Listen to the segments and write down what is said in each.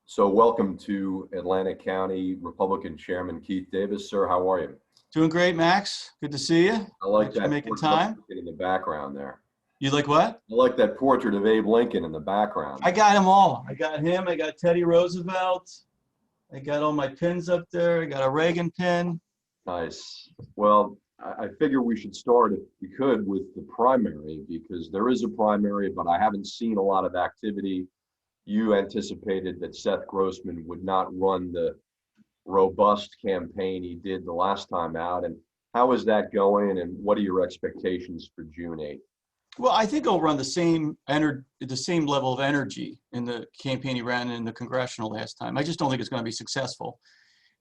So welcome to Atlantic County Republican Chairman Keith Davis. Sir, how are you? Doing great, Max. Good to see you. I like Thanks for that making portrait of time. Lincoln in the background there. You like what? I like that portrait of Abe Lincoln in the background. I got them all. I got him. I got Teddy Roosevelt. I got all my pins up there. I got a Reagan pin. Nice. Well, I figure we should start, if we could, with the primary, because there is a primary, but I haven't seen a lot of activity. You anticipated that Seth Grossman would not run the robust campaign he did the last time out. And how is that going? And what are your expectations for June 8th? Well, I think he'll run the same level of energy in the campaign he ran in the congressional last time. I just don't think it's going to be successful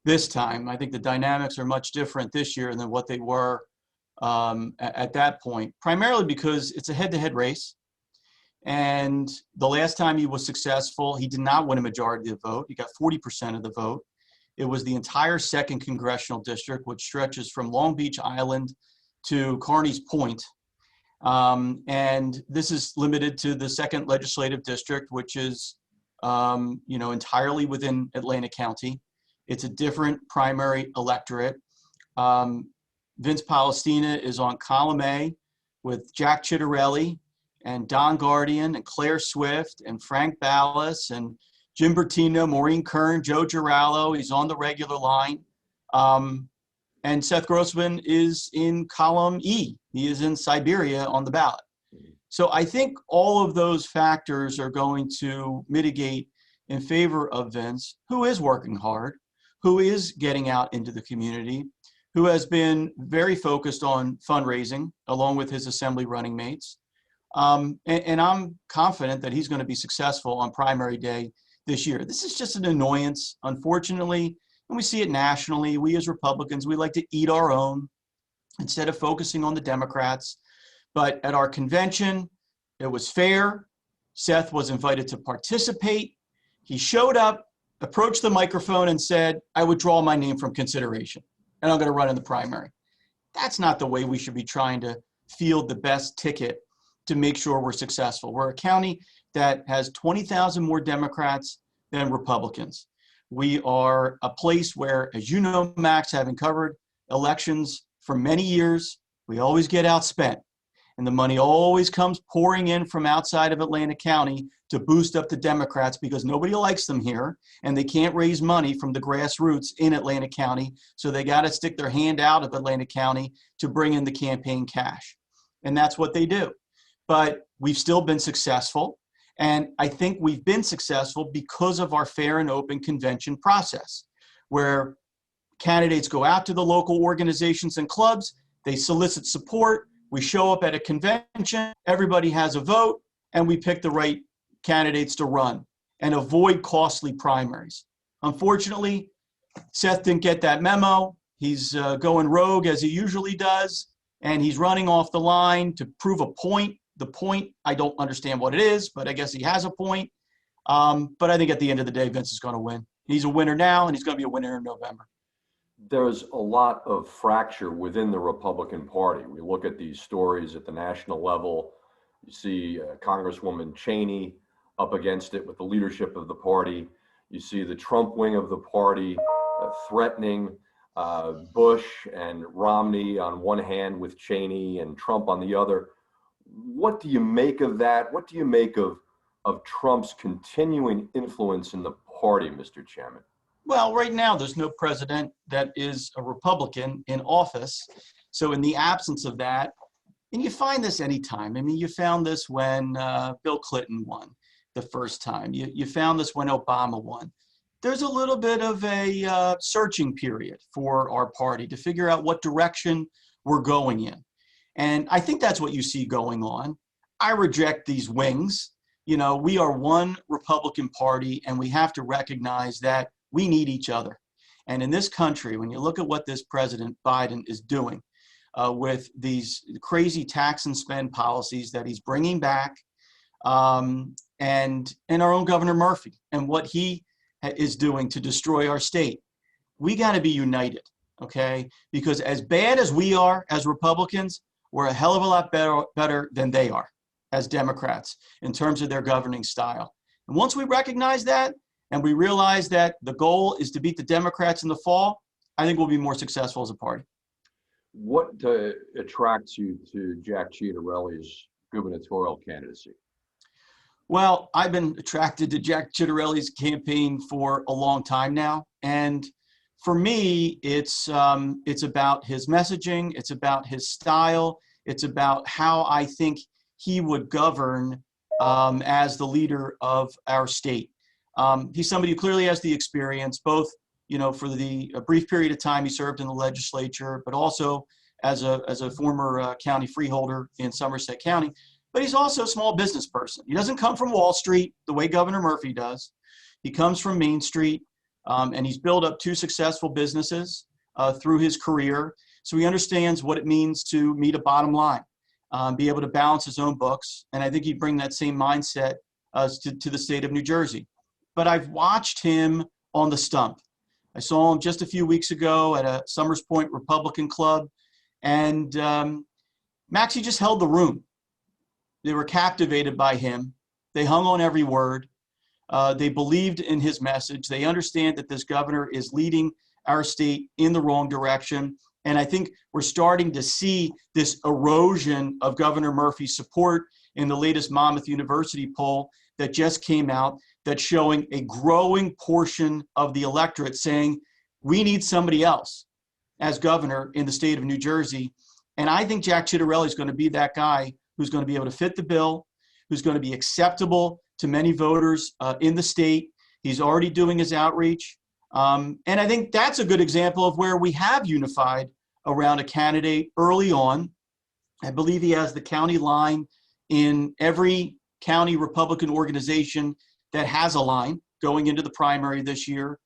this time. I think the dynamics are much different this year than what they were at that point, primarily because it's a head-to-head race. And the last time he was successful, he did not win a majority of the vote. He got 40% of the vote. It was the entire second congressional district, which stretches from Long Beach Island to Carneys Point. And this is limited to the second legislative district, which is, entirely within Atlantic County. It's a different primary electorate. Vince Palestina is on column A with Jack Ciattarelli and Don Guardian and Claire Swift and Frank Ballas and Jim Bertino, Maureen Kern, Joe Girallo. He's on the regular line. And Seth Grossman is in column E. He is in Siberia on the ballot. So I think all of those factors are going to mitigate in favor of Vince, who is working hard, who is getting out into the community, who has been very focused on fundraising along with his assembly running mates. And I'm confident that he's going to be successful on primary day this year. This is just an annoyance, unfortunately, and we see it nationally. We as Republicans, we like to eat our own instead of focusing on the Democrats. But at our convention, it was fair. Seth was invited to participate. He showed up, approached the microphone and said, I withdraw my name from consideration, and I'm going to run in the primary. That's not the way we should be trying to field the best ticket to make sure we're successful. We're a county that has 20,000 more Democrats than Republicans. We are a place where, as you know, Max, having covered elections for many years, we always get outspent. And the money always comes pouring in from outside of Atlantic County to boost up the Democrats because nobody likes them here and they can't raise money from the grassroots in Atlantic County. So they got to stick their hand out of Atlantic County to bring in the campaign cash. And that's what they do. But we've still been successful. And I think we've been successful because of our fair and open convention process, where candidates go out to the local organizations and clubs, they solicit support, we show up at a convention, everybody has a vote, and we pick the right candidates to run and avoid costly primaries. Unfortunately, Seth didn't get that memo. He's going rogue as he usually does, and he's running off the line to prove a point. The point, I don't understand what it is, but I guess he has a point. But I think at the end of the day, Vince is going to win. He's a winner now, and he's going to be a winner in November. There's a lot of fracture within the Republican Party. We look at these stories at the national level. You see Congresswoman Cheney up against it with the leadership of the party. You see the Trump wing of the party threatening Bush and Romney on one hand with Cheney and Trump on the other. What do you make of that? What do you make of Trump's continuing influence in the party, Mr. Chairman? Well, right now, there's no president that is a Republican in office. So in the absence of that, and you find this anytime. I mean, you found this when Bill Clinton won the first time. You found this when Obama won. There's a little bit of a searching period for our party to figure out what direction we're going in. And I think that's what you see going on. I reject these wings. You know, we are one Republican Party, and we have to recognize that we need each other. And in this country, when you look at what this President Biden is doing with these crazy tax and spend policies that he's bringing back, and our own Governor Murphy and what he is doing to destroy our state, we got to be united, okay? Because as bad as we are as Republicans, we're a hell of a lot better than they are as Democrats in terms of their governing style. And once we recognize that, and we realize that the goal is to beat the Democrats in the fall, I think we'll be more successful as a party. What attracts you to Jack Ciattarelli's gubernatorial candidacy? Well, I've been attracted to Jack Ciattarelli's campaign for a long time now. And for me, it's about his messaging. It's about his style. It's about how I think he would govern as the leader of our state. He's somebody who clearly has the experience, both, for the brief period of time he served in the legislature, but also as a former county freeholder in Somerset County. But he's also a small business person. He doesn't come from Wall Street the way Governor Murphy does. He comes from Main Street, and he's built up 2 successful businesses through his career. So he understands what it means to meet a bottom line, be able to balance his own books. And I think he'd bring that same mindset to the state of New Jersey. But I've watched him on the stump. I saw him just a few weeks ago at a Summers Point Republican Club, and Maxie just held the room. They were captivated by him. They hung on every word. They believed in his message. They understand that this governor is leading our state in the wrong direction. And I think we're starting to see this erosion of Governor Murphy's support in the latest Monmouth University poll that just came out, that's showing a growing portion of the electorate saying, we need somebody else as governor in the state of New Jersey. And I think Jack Ciattarelli is going to be that guy who's going to be able to fit the bill, who's going to be acceptable to many voters in the state. He's already doing his outreach. And I think that's a good example of where we have unified around a candidate early on. I believe he has the county line in every county Republican organization that has a line going into the primary this year.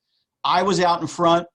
I was out in front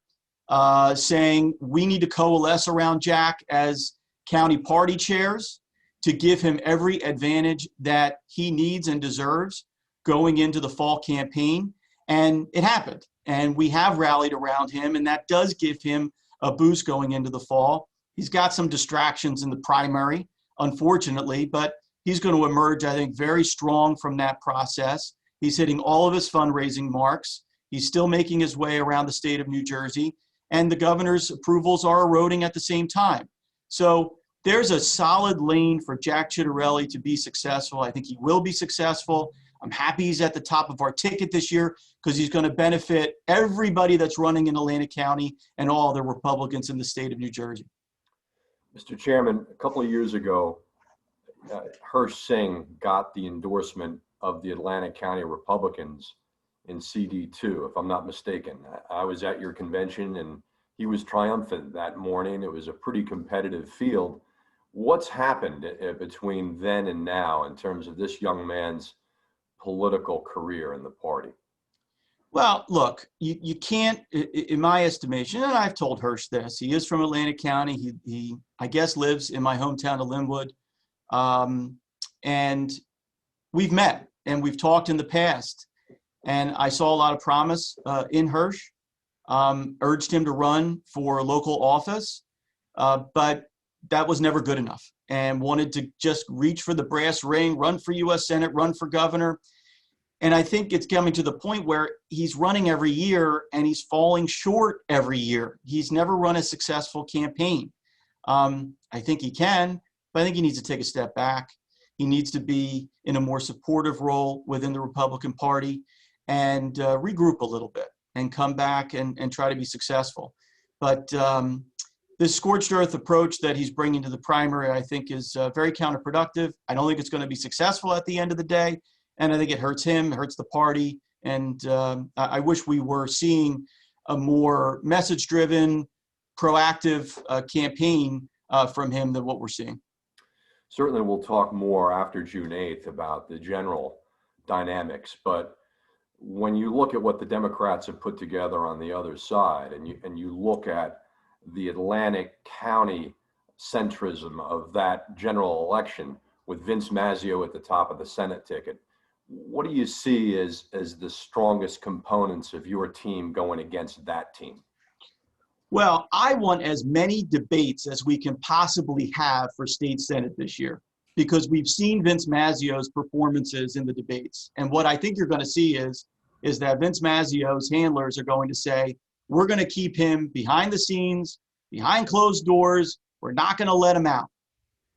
saying we need to coalesce around Jack as county party chairs to give him every advantage that he needs and deserves going into the fall campaign. And it happened. And we have rallied around him, and that does give him a boost going into the fall. He's got some distractions in the primary, unfortunately, but he's going to emerge, I think, very strong from that process. He's hitting all of his fundraising marks. He's still making his way around the state of New Jersey, and the governor's approvals are eroding at the same time. So there's a solid lane for Jack Ciattarelli to be successful. I think he will be successful. I'm happy he's at the top of our ticket this year because he's going to benefit everybody that's running in Atlantic County and all the Republicans in the state of New Jersey. Mr. Chairman, a couple of years ago, Hirsch Singh got the endorsement of the Atlantic County Republicans in CD2, if I'm not mistaken. I was at your convention and he was triumphant that morning. It was a pretty competitive field. What's happened between then and now in terms of this young man's political career in the party? Well, look, you can't, in my estimation, and I've told Hirsch this, he is from Atlantic County. He I guess, lives in my hometown of Linwood. And we've met and we've talked in the past. And I saw a lot of promise in Hirsch, urged him to run for local office, but that was never good enough, and wanted to just reach for the brass ring, run for U.S. Senate, run for governor. And I think it's coming to the point where he's running every year and he's falling short every year. He's never run a successful campaign. I think he can, but I think he needs to take a step back. He needs to be in a more supportive role within the Republican Party and regroup a little bit and come back and try to be successful. But this scorched earth approach that he's bringing to the primary, I think, is very counterproductive. I don't think it's going to be successful at the end of the day. And I think it hurts him, it hurts the party. And I wish we were seeing a more message-driven, proactive campaign from him than what we're seeing. Certainly we'll talk more after June 8th about the general dynamics. But when you look at what the Democrats have put together on the other side, and you look at the Atlantic County centrism of that general election with Vince Mazzeo at the top of the Senate ticket, what do you see as the strongest components of your team going against that team? Well, I want as many debates as we can possibly have for state Senate this year, because we've seen Vince Mazzeo's performances in the debates. And what I think you're going to see is is that Vince Mazzio's handlers are going to say, we're going to keep him behind the scenes, behind closed doors. We're not going to let him out.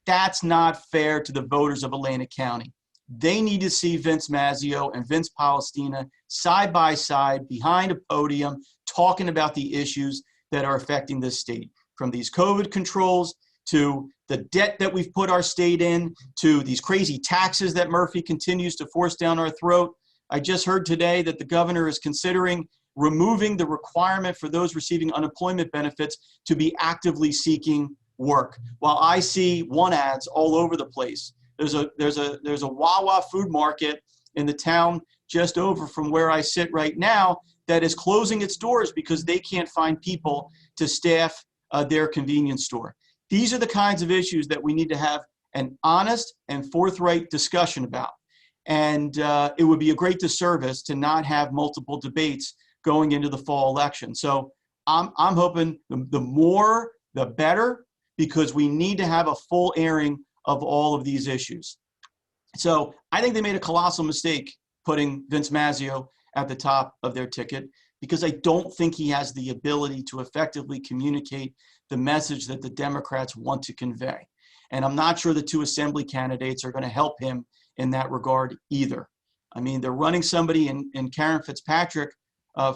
That's not fair to the voters of Atlantic County. They need to see Vince Mazzio and Vince Palestina side by side behind a podium talking about the issues that are affecting this state, from these COVID controls to the debt that we've put our state in, to these crazy taxes that Murphy continues to force down our throat. I just heard today that the governor is considering removing the requirement for those receiving unemployment benefits to be actively seeking work. While I see want ads all over the place. There's a Wawa food market in the town just over from where I sit right now that is closing its doors because they can't find people to staff their convenience store. These are the kinds of issues that we need to have an honest and forthright discussion about. And it would be a great disservice to not have multiple debates going into the fall election. So I'm hoping the more, the better, because we need to have a full airing of all of these issues. So I think they made a colossal mistake putting Vince Mazzio at the top of their ticket, because I don't think he has the ability to effectively communicate the message that the Democrats want to convey. And I'm not sure the two assembly candidates are going to help him in that regard either. I mean, they're running somebody in Karen Fitzpatrick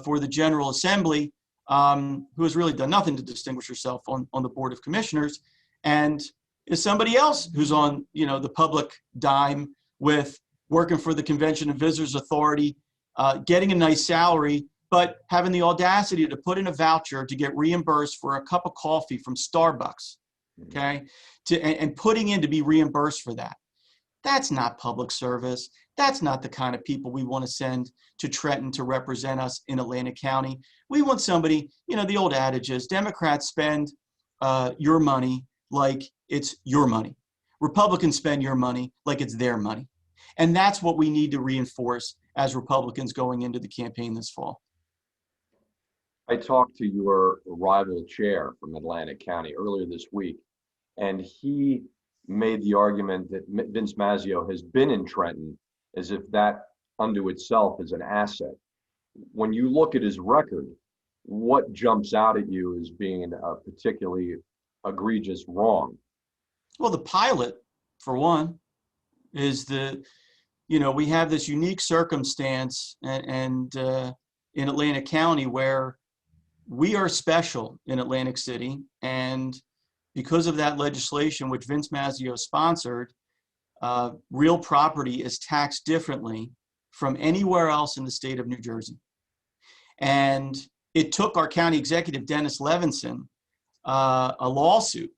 for the General Assembly, who has really done nothing to distinguish herself on the Board of Commissioners, and is somebody else who's on, the public dime with working for the Convention and Visitors Authority, getting a nice salary, but having the audacity to put in a voucher to get reimbursed for a cup of coffee from Starbucks, okay, and putting in to be reimbursed for that. That's not public service. That's not the kind of people we want to send to Trenton to represent us in Atlantic County. We want somebody, the old adage is Democrats spend your money like it's your money. Republicans spend your money like it's their money. And that's what we need to reinforce as Republicans going into the campaign this fall. I talked to your rival chair from Atlantic County earlier this week, and he made the argument that Vince Mazzio has been in Trenton as if that unto itself is an asset. When you look at his record, what jumps out at you as being a particularly egregious wrong? Well, the pilot, for one, is we have this unique circumstance and in Atlantic County where we are special in Atlantic City, and because of that legislation, which Vince Mazzio sponsored, real property is taxed differently from anywhere else in the state of New Jersey. And it took our county executive, Dennis Levinson, a lawsuit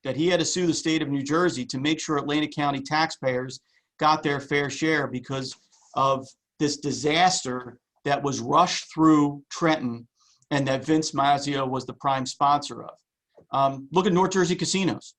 that he had to sue the state of New Jersey to make sure Atlantic County taxpayers got their fair share because of this disaster that was rushed through Trenton and that Vince Mazzio was the prime sponsor of. Look at North Jersey casinos.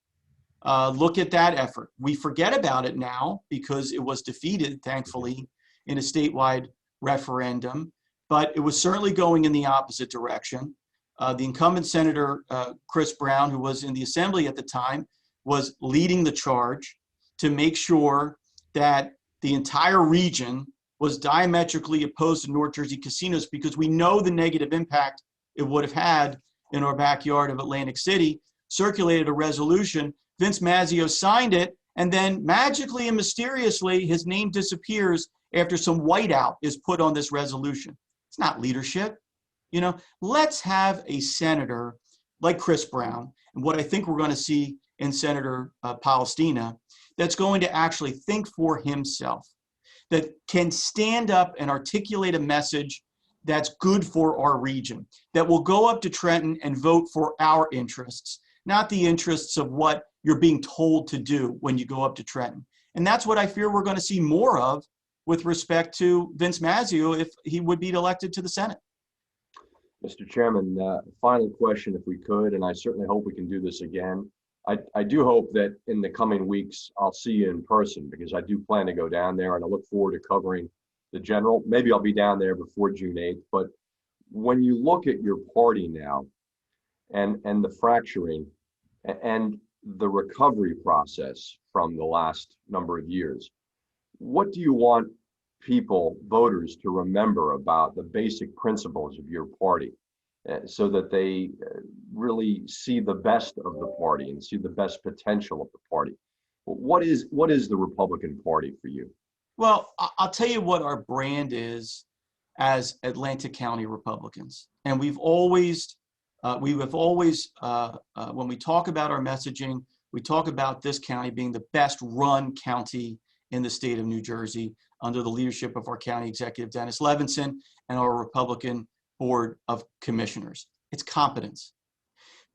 Look at that effort. We forget about it now because it was defeated, thankfully, in a statewide referendum, but it was certainly going in the opposite direction. The incumbent Senator Chris Brown, who was in the Assembly at the time, was leading the charge to make sure that the entire region was diametrically opposed to North Jersey casinos because we know the negative impact it would have had in our backyard of Atlantic City, circulated a resolution. Vince Mazzio signed it, and then magically and mysteriously, his name disappears after some whiteout is put on this resolution. It's not leadership. Let's have a senator like Chris Brown, and what I think we're going to see in Senator Palestina, that's going to actually think for himself, that can stand up and articulate a message that's good for our region, that will go up to Trenton and vote for our interests, not the interests of what you're being told to do when you go up to Trenton. And that's what I fear we're going to see more of with respect to Vince Mazzio if he would be elected to the Senate. Mr. Chairman, final question if we could, and I certainly hope we can do this again. I do hope that in the coming weeks, I'll see you in person because I do plan to go down there and I look forward to covering the general. Maybe I'll be down there before June 8th, but when you look at your party now and the fracturing and the recovery process from the last number of years, what do you want people, voters, to remember about the basic principles of your party, so that they really see the best of the party and see the best potential of the party. What is the Republican Party for you? Well, I'll tell you what our brand is as Atlantic County Republicans. And when we talk about our messaging, we talk about this county being the best run county in the state of New Jersey under the leadership of our county executive, Dennis Levinson, and our Republican Board of Commissioners. It's competence.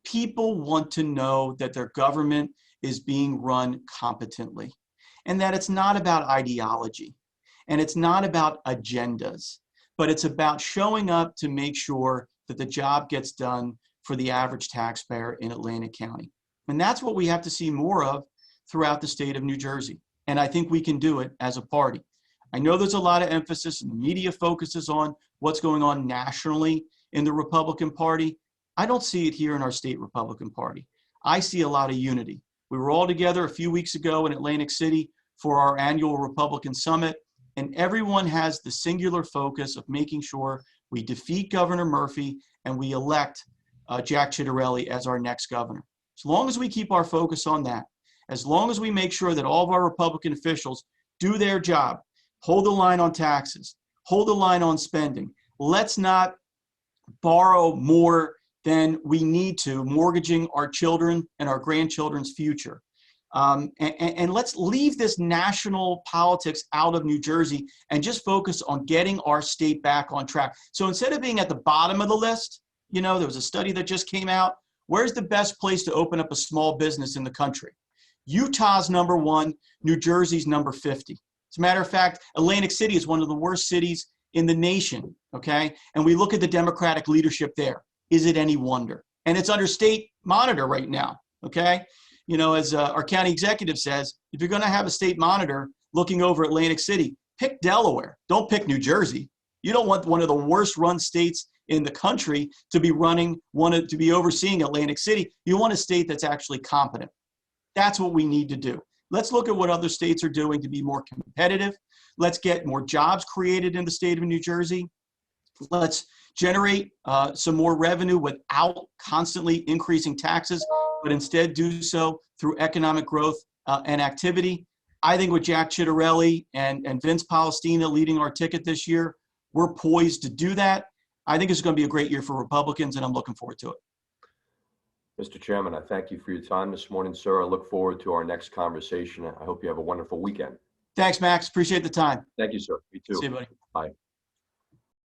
People want to know that their government is being run competently, and that it's not about ideology, and it's not about agendas, but it's about showing up to make sure that the job gets done for the average taxpayer in Atlantic County. And that's what we have to see more of throughout the state of New Jersey. And I think we can do it as a party. I know there's a lot of emphasis and the media focuses on what's going on nationally in the Republican Party. I don't see it here in our state Republican Party. I see a lot of unity. We were all together a few weeks ago in Atlantic City for our annual Republican Summit, and everyone has the singular focus of making sure we defeat Governor Murphy and we elect Jack Ciattarelli as our next governor. As long as we keep our focus on that, as long as we make sure that all of our Republican officials do their job, hold the line on taxes, hold the line on spending. Let's not borrow more than we need to, mortgaging our children and our grandchildren's future. And let's leave this national politics out of New Jersey and just focus on getting our state back on track. So instead of being at the bottom of the list, there was a study that just came out. Where's the best place to open up a small business in the country? Utah's number 1, New Jersey's number 50. As a matter of fact, Atlantic City is one of the worst cities in the nation, okay? And we look at the Democratic leadership there. Is it any wonder? And it's under state monitor right now, okay? As our county executive says, if you're going to have a state monitor looking over Atlantic City, pick Delaware. Don't pick New Jersey. You don't want one of the worst run states in the country to be overseeing Atlantic City. You want a state that's actually competent. That's what we need to do. Let's look at what other states are doing to be more competitive. Let's get more jobs created in the state of New Jersey. Let's generate some more revenue without constantly increasing taxes, but instead do so through economic growth and activity. I think with Jack Ciattarelli and Vince Palestina leading our ticket this year, we're poised to do that. I think it's going to be a great year for Republicans, and I'm looking forward to it. Mr. Chairman, I thank you for your time this morning, sir. I look forward to our next conversation. I hope you have a wonderful weekend. Thanks, Max. Appreciate the time. Thank you, sir. You too. See you, buddy. Bye.